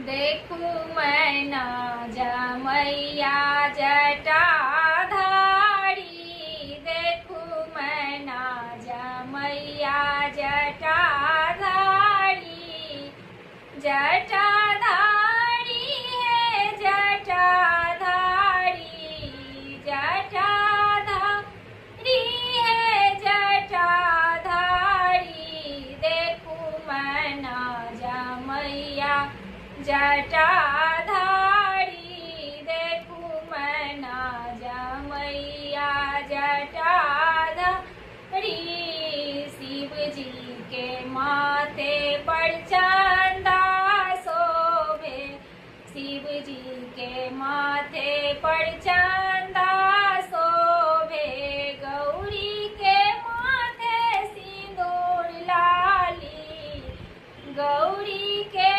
देखूं मैना जमैया जटाधारी, देखूं मैना जमैया जटाधारी। जटाधारी है जटाधारी, जटाधारी है जटाधारी। देखूं मैना जमैया जटाधारी, देखूं मैना जमैया जटाधारी। शिव जी के माथे पर चंदा शोभे, शिव जी के माथे पर चंदा शोभे। गौरी के माथे सिंदूर लाली, गौरी के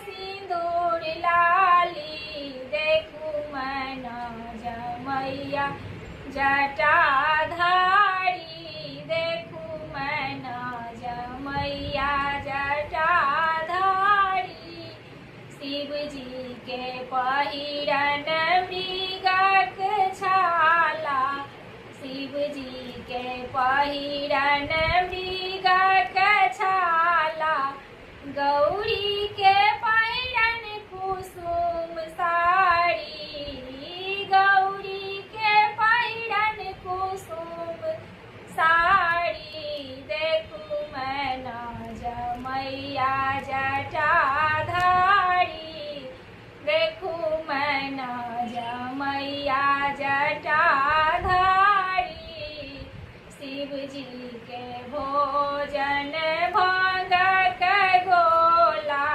सिंदूर लाली। देखूं मैना जमैया जटाधारी, देखूं मैना जमैया जटाधारी। शिव जी के पहिरन मृगक छाला, शिव जी के पहिरन मृगक छाला। गौरी के पहिरन कुसुम साड़ी, गौरी के पहिरन कुसुम साड़ी। देखूं मैना जमैया जटाधारी, देखूं मैना जमैया जटाधारी। शिव जी के भोजन भांगक गोला,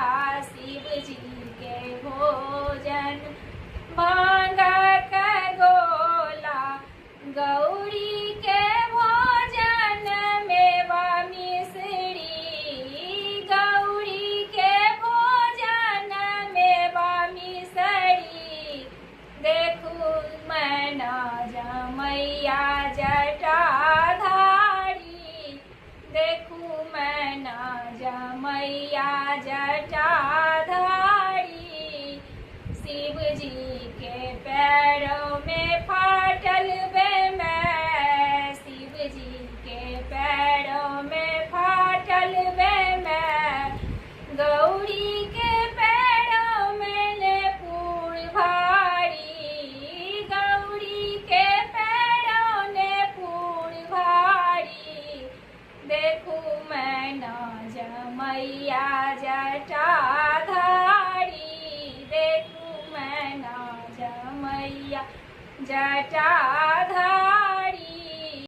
शिव जी के भोजन भांगक गोला। गौरी के भोजन मेवा मिश्री, गौरी के भोजन मेवा मिश्री। देखूं मैना जमैया जटाधारी, देखूं मैना जमैया जटाधारी। शिव जी के पैरों में फाटल मैं, शिव जी के पैरों में फाटल मैं। गौरी के पैरों में लेपुर भारी, गौरी के पैरों लेपुर भारी। देखूं मैना जमैया जटाधारी, देखूं मैना जमैया जटाधारी।